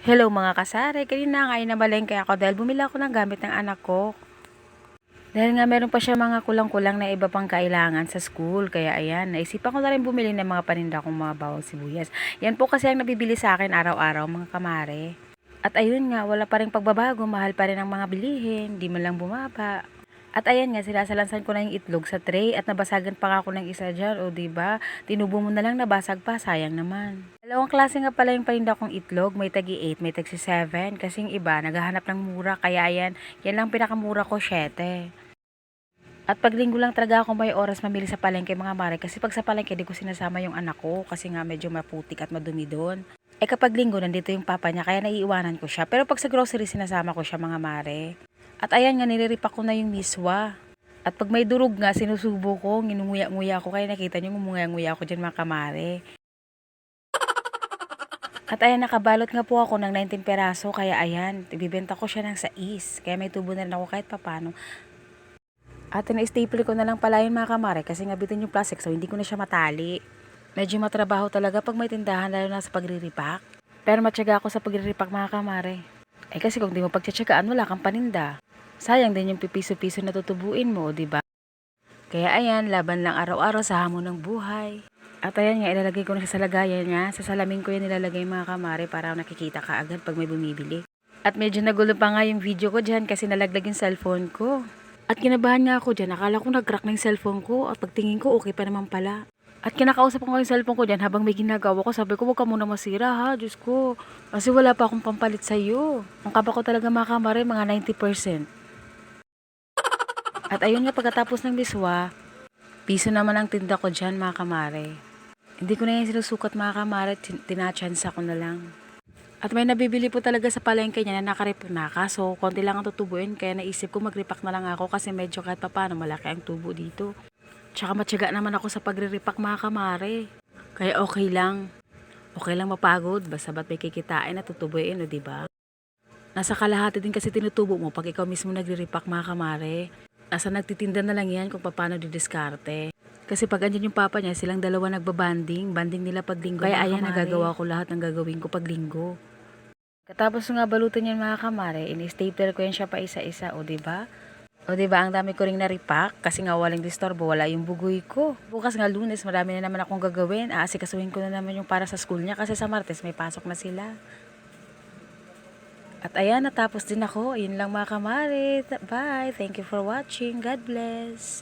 Hello mga kasari, kanina nga ay namalengke ako dahil bumili ako ng gamit ng anak ko. Dahil nga meron pa siya mga kulang-kulang na iba pang kailangan sa school. Kaya ayan, naisipan ko na rin bumili ng mga paninda kong mga bawang sibuyas. Yan po kasi ang nabibili sa akin araw-araw mga kamare. At ayun nga, wala pa rin pagbabago, mahal pa rin ang mga bilihin, di man lang bumaba. At ayan nga, sinasalansan ko na yung itlog sa tray at nabasagan pa nga ako ng isa dyan. O diba, tinubo mo na lang nabasag pa, sayang naman. Dalawang klase nga pala yung paninda kong itlog, may tagi 8, may tagi 7. Kasing iba, naghahanap ng mura, kaya ayan, yan lang pinakamura ko, 7. At pag linggo lang talaga ako may oras mamili sa palengke mga mare, kasi pag sa palengke di ko sinasama yung anak ko kasi nga medyo maputik at madumi doon. Eh kapag linggo nandito yung papa niya kaya naiiwanan ko siya. Pero pag sa grocery sinasama ko siya mga mare. At ayan nga niliripak ko na yung miswa. At pag may durog nga sinusubo ko, nginunguya-nguya ko kaya nakita niyo ngumunguya-nguya ako dyan mga kamare. At ayan nakabalot nga po ako ng 19 peraso kaya ayan, ibibenta ko siya ng 6. Kaya may tubo na rin ako kahit papano. At ina-staple ko na lang pala yun mga kamare kasi nga bitin yung plastic so hindi ko na siya matali. Medyo matrabaho talaga pag may tindahan lalo na sa pagriripak. Pero matyaga ako sa pagriripak mga kamare. Eh kasi kung di mo pagtsatsagaan wala kang paninda. Sayang din yung pipiso-piso na tutubuin mo, di ba? Kaya ayan, laban lang araw-araw sa hamon ng buhay. At ayan nga, ilalagay ko na siya sa lagayan niya. Sa salamin ko yan nilalagay mga kamare para nakikita ka agad pag may bumibili. At medyo nagulo pa nga yung video ko dyan kasi nalaglag yung cellphone ko. At kinabahan nga ako dyan, akala ko nag-crack na yung cellphone ko at pagtingin ko okay pa naman pala. At kinakausap ko yung cellphone ko dyan habang may ginagawa ko, sabi ko huwag ka muna masira ha, Diyos ko. Kasi wala pa akong pampalit sa'yo. Ang kaba ko talaga mga kamare, mga 90%. At ayun nga pagkatapos ng biswa, piso naman ang tinda ko dyan mga kamare. Hindi ko na yan sinusukat mga kamare, tinachansa ko na lang. At may nabibili po talaga sa palengke niya na nakarip na kaso konti lang ang tutubuin kaya naisip ko magripak na lang ako kasi medyo kahit papano malaki ang tubo dito. Tsaka matyaga naman ako sa pagriripak mga kamare. Kaya okay lang. Okay lang mapagod basta ba't may kikitain at tutubuin o diba? Nasa kalahati din kasi tinutubo mo pag ikaw mismo nagre-repack mga kamare. Nasa nagtitinda na lang yan kung paano didiskarte. Kasi pag andyan yung papa niya, silang dalawa nagbabanding. Banding nila pag linggo. Kaya ayan, nagagawa ko lahat ng gagawin ko pag linggo. Katapos nga balutin yan mga kamare, in-stapler ko yan siya pa isa-isa, o diba? O diba, ang dami ko ring naripak kasi nga walang disturbo, wala yung bugoy ko. Bukas nga Lunes, marami na naman akong gagawin. Aasikasuhin ko na naman yung para sa school niya kasi sa Martes may pasok na sila. At ayan, natapos din ako. Yun lang mga kamare. Bye. Thank you for watching. God bless.